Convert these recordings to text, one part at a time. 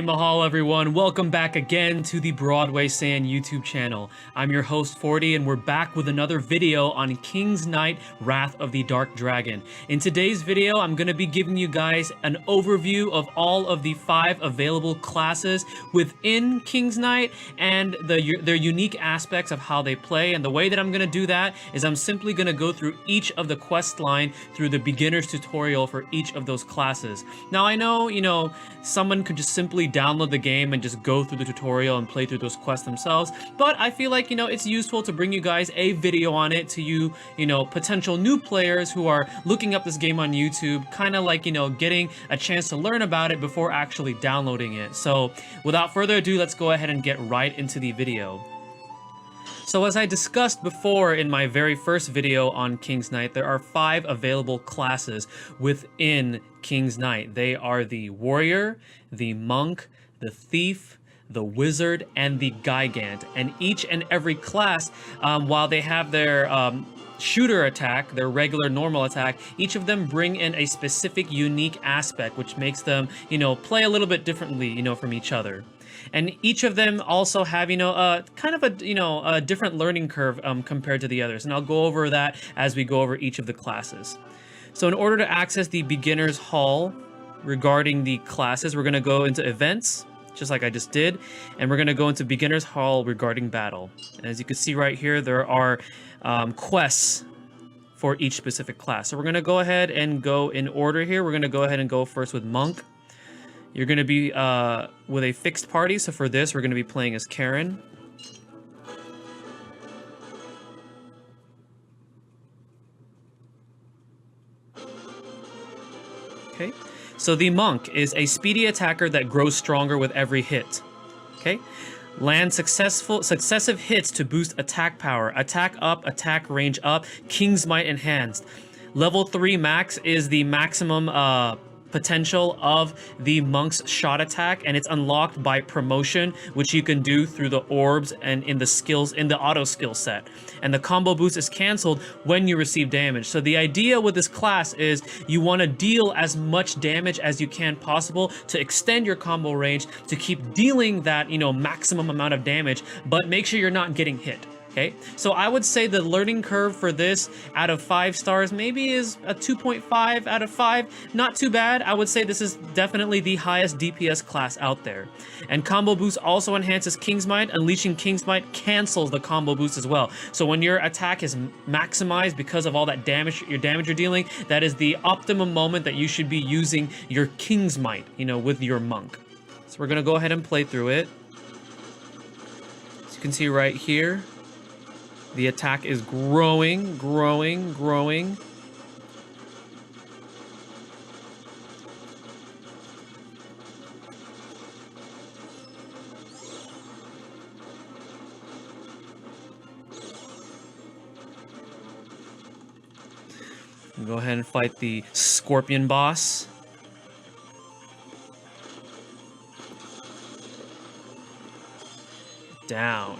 Hey Mahal everyone, welcome back again to the Broadway Sand YouTube channel. I'm your host 40 and we're back with another video on King's Knight Wrath of the Dark Dragon. In today's video, I'm going to be giving you guys an overview of all of the 5 available classes within King's Knight and their unique aspects of how they play. And the way that I'm going to do that is I'm simply going to go through each of the quest line through the beginner's tutorial for each of those classes. Now I know, someone could just simply download the game and just go through the tutorial and play through those quests themselves, but I feel like, it's useful to bring you guys a video on it to you, potential new players who are looking up this game on YouTube, kind of like, getting a chance to learn about it before actually downloading it. So without further ado, let's go ahead and get right into the video. So as I discussed before in my very first video on King's Knight, there are 5 available classes within King's Knight. They are the Warrior, the Monk, the Thief, the Wizard, and the Gigant. And each and every class, while they have their shooter attack, their regular normal attack, each of them bring in a specific unique aspect, which makes them, play a little bit differently, from each other. And each of them also have, kind of a different learning curve compared to the others. And I'll go over that as we go over each of the classes. So in order to access the beginner's hall regarding the classes, we're going to go into events, just like I just did. And we're going to go into beginner's hall regarding battle. And as you can see right here, there are quests for each specific class. So we're going to go ahead and go in order here. We're going to go ahead and go first with Monk. You're going to be with a fixed party, so for this, we're going to be playing as Karen. Okay, so the Monk is a speedy attacker that grows stronger with every hit. Okay, land successive hits to boost attack power, attack up, attack range up, King's Might enhanced. Level 3 max is the maximum potential of the Monk's shot attack, and it's unlocked by promotion, which you can do through the orbs and in the skills in the auto skill set. And the combo boost is canceled when you receive damage. So the idea with this class is you want to deal as much damage as you can possible to extend your combo range to keep dealing that, maximum amount of damage, but make sure you're not getting hit. Okay, so I would say the learning curve for this out of 5 stars maybe is a 2.5 out of 5. Not too bad. I would say this is definitely the highest DPS class out there. And combo boost also enhances King's Might. Unleashing King's Might cancels the combo boost as well. So when your attack is maximized because of all that damage you're dealing, that is the optimum moment that you should be using your King's Might, with your Monk. So we're gonna go ahead and play through it. As you can see right here, the attack is growing. Go ahead and fight the Scorpion boss. Down.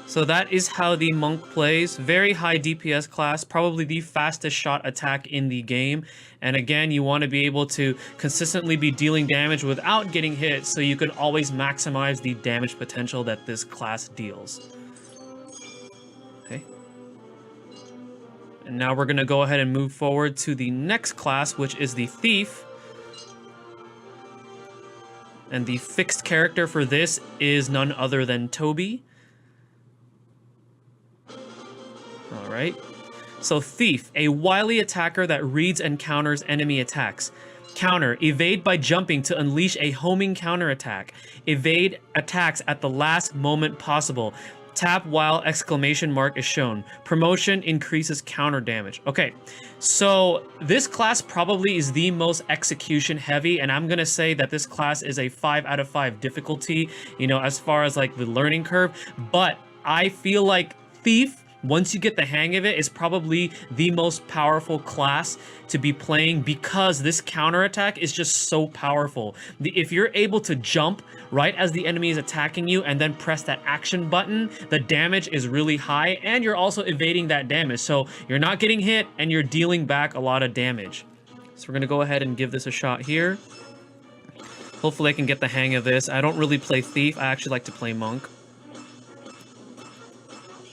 So that is how the Monk plays. Very high DPS class, probably the fastest shot attack in the game. And again, you want to be able to consistently be dealing damage without getting hit, so you can always maximize the damage potential that this class deals. Okay. And now we're going to go ahead and move forward to the next class, which is the Thief. And the fixed character for this is none other than Toby. Alright, so Thief, a wily attacker that reads and counters enemy attacks. Counter, evade by jumping to unleash a homing counterattack. Evade attacks at the last moment possible. Tap while exclamation mark is shown. Promotion increases counter damage. Okay, so this class probably is the most execution heavy, and I'm gonna say that this class is a 5 out of 5 difficulty, as far as like the learning curve, but I feel like Thief, once you get the hang of it, is probably the most powerful class to be playing because this counterattack is just so powerful. If you're able to jump right as the enemy is attacking you and then press that action button, the damage is really high and you're also evading that damage. So you're not getting hit and you're dealing back a lot of damage. So we're gonna go ahead and give this a shot here. Hopefully I can get the hang of this. I don't really play Thief. I actually like to play Monk.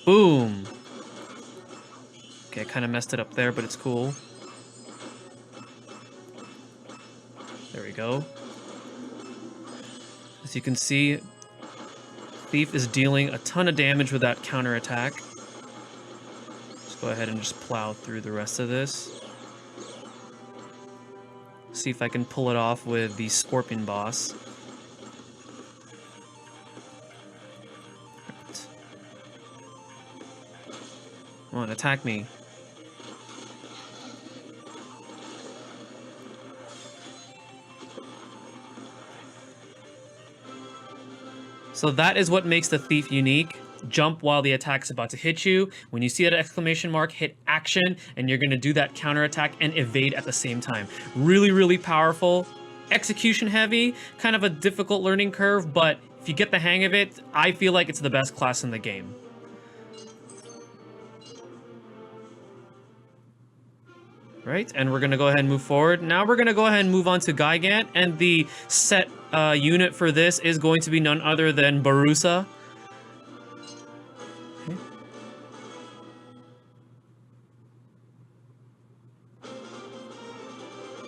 Boom. Okay, I kind of messed it up there, but it's cool. There we go. As you can see, Thief is dealing a ton of damage with that counterattack. Let's go ahead and just plow through the rest of this. See if I can pull it off with the Scorpion boss. Right. Come on, attack me. So that is what makes the Thief unique. Jump while the attack's about to hit you. When you see that exclamation mark, hit action, and you're gonna do that counterattack and evade at the same time. Really, really powerful. Execution heavy, kind of a difficult learning curve, but if you get the hang of it, I feel like it's the best class in the game. Right, and we're gonna go ahead and move forward. Now we're gonna go ahead and move on to Gigant, and the set unit for this is going to be none other than Barusa. Okay.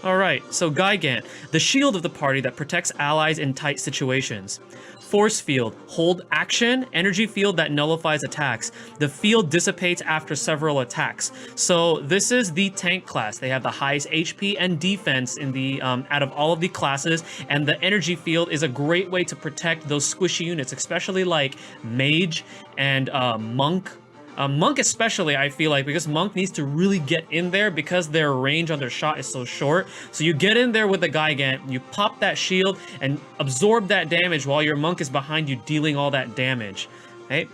Alright, so Gigant, the shield of the party that protects allies in tight situations. Force field, hold action, energy field that nullifies attacks. The field dissipates after several attacks. So this is the tank class. They have the highest HP and defense in the out of all of the classes, and the energy field is a great way to protect those squishy units, especially like Mage and Monk. Monk especially, I feel like, because Monk needs to really get in there because their range on their shot is so short. So you get in there with the Gigant, you pop that shield and absorb that damage while your Monk is behind you dealing all that damage. Okay?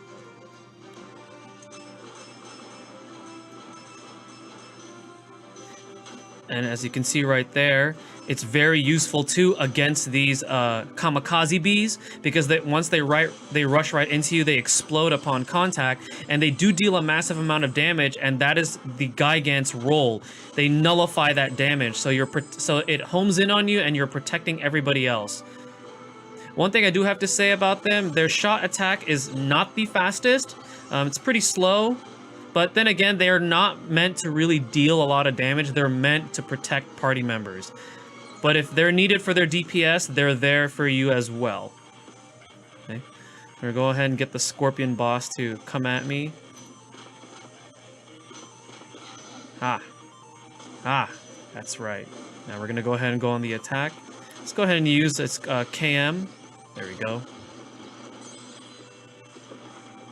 And as you can see right there, it's very useful too against these kamikaze bees, because once they rush right into you, they explode upon contact, and they do deal a massive amount of damage, and that is the Gigant's role. They nullify that damage, so it homes in on you, and you're protecting everybody else. One thing I do have to say about them, their shot attack is not the fastest. It's pretty slow. But then again, they are not meant to really deal a lot of damage. They're meant to protect party members. But if they're needed for their DPS, they're there for you as well. Okay. We're gonna go ahead and get the Scorpion boss to come at me. That's right. Now we're gonna go ahead and go on the attack. Let's go ahead and use this KM. There we go.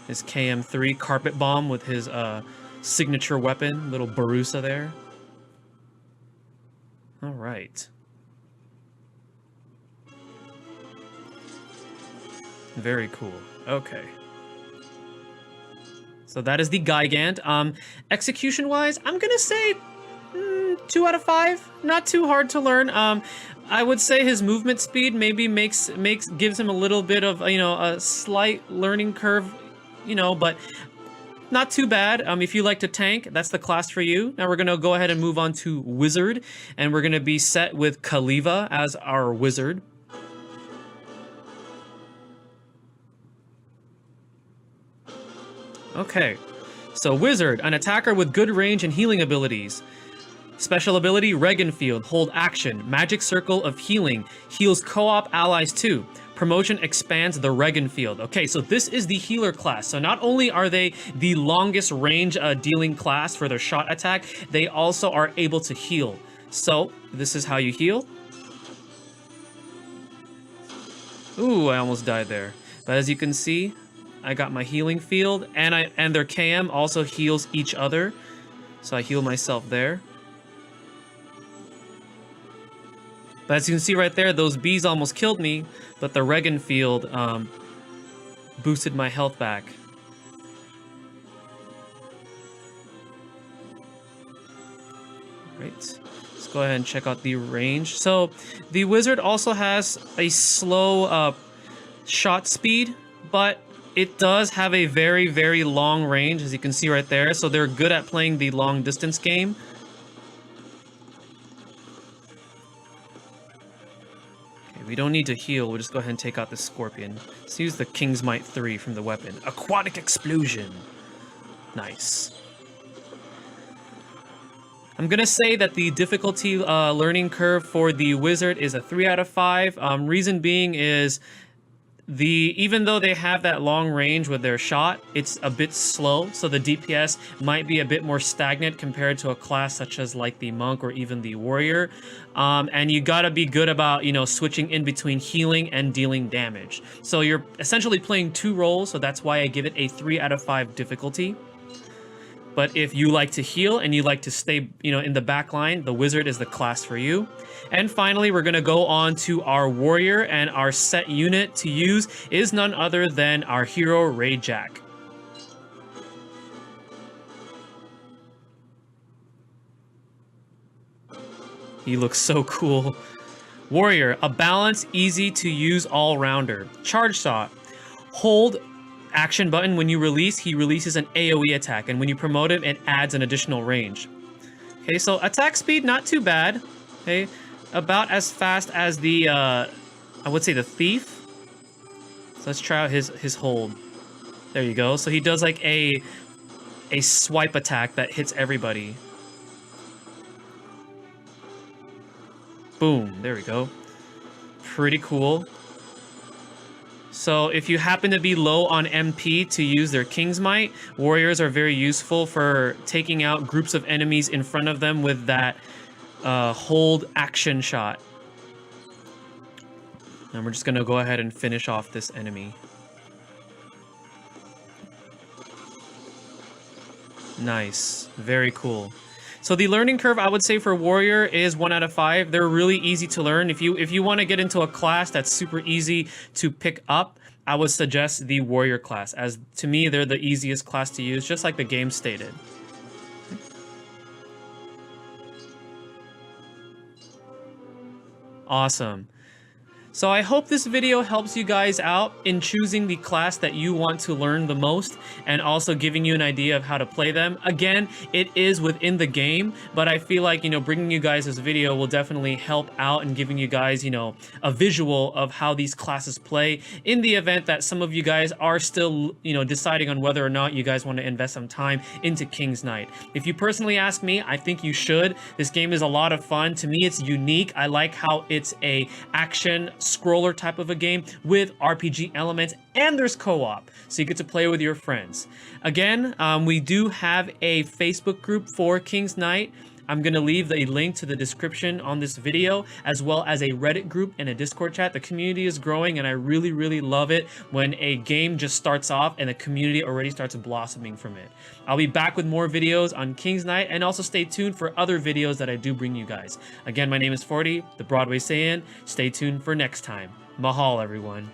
His KM3 Carpet Bomb with his signature weapon, little Barusa there. All right. Very cool. Okay. So that is the Gigant. Execution-wise, I'm gonna say 2 out of 5. Not too hard to learn. I would say his movement speed maybe gives him a little bit of a slight learning curve, but not too bad. If you like to tank, that's the class for you. Now we're gonna go ahead and move on to Wizard, and we're gonna be set with Khaliva as our Wizard. Okay, so Wizard, an attacker with good range and healing abilities. Special ability, Regan Field, hold action, magic circle of healing, heals co-op allies too. Promotion expands the Regan Field. Okay, so this is the healer class. So not only are they the longest range dealing class for their shot attack, they also are able to heal. So this is how you heal. Ooh, I almost died there. But as you can see, I got my healing field, and their KM also heals each other. So I heal myself there. But as you can see right there, those bees almost killed me, but the Regan Field boosted my health back. Right. Let's go ahead and check out the range. So the Wizard also has a slow shot speed, but it does have a very, very long range, as you can see right there. So they're good at playing the long distance game. We don't need to heal. We'll just go ahead and take out the Scorpion. Let's use the King's Might 3 from the weapon. Aquatic Explosion. Nice. I'm gonna say that the difficulty learning curve for the wizard is a 3 out of 5. Reason being is even though they have that long range with their shot, it's a bit slow, so the DPS might be a bit more stagnant compared to a class such as like the monk or even the warrior. And you gotta be good about, you know, switching in between healing and dealing damage. So you're essentially playing 2 roles, so that's why I give it a 3 out of 5 difficulty. But if you like to heal and you like to stay, you know, in the back line, the wizard is the class for you. And finally, we're going to go on to our warrior, and our set unit to use is none other than our hero Ray Jack. He looks so cool. Warrior, a balanced, easy to use all-rounder. Charge shot. Hold action button when you release, he releases an AoE attack, and when you promote him, it adds an additional range. Okay, so attack speed, not too bad. Okay, about as fast as the, I would say the thief. So let's try out his hold. There you go. So he does like a swipe attack that hits everybody. Boom, there we go. Pretty cool. So if you happen to be low on MP to use their King's Might, warriors are very useful for taking out groups of enemies in front of them with that hold action shot. And we're just going to go ahead and finish off this enemy. Nice. Very cool. So the learning curve, I would say, for warrior is 1 out of 5. They're really easy to learn. If you want to get into a class that's super easy to pick up, I would suggest the warrior class, as to me they're the easiest class to use, just like the game stated. Awesome. So I hope this video helps you guys out in choosing the class that you want to learn the most, and also giving you an idea of how to play them. Again, it is within the game, but I feel like, you know, bringing you guys this video will definitely help out in giving you guys, you know, a visual of how these classes play, in the event that some of you guys are still, you know, deciding on whether or not you guys want to invest some time into King's Knight. If you personally ask me, I think you should. This game is a lot of fun. To me, it's unique. I like how it's a action scroller type of a game with RPG elements, and there's co-op, so you get to play with your friends. Again, we do have a Facebook group for King's Knight. I'm going to leave a link to the description on this video, as well as a Reddit group and a Discord chat. The community is growing, and I really, really love it when a game just starts off and the community already starts blossoming from it. I'll be back with more videos on King's Knight, and also stay tuned for other videos that I do bring you guys. Again, my name is 40, the Broadway Saiyan. Stay tuned for next time. Mahal, everyone.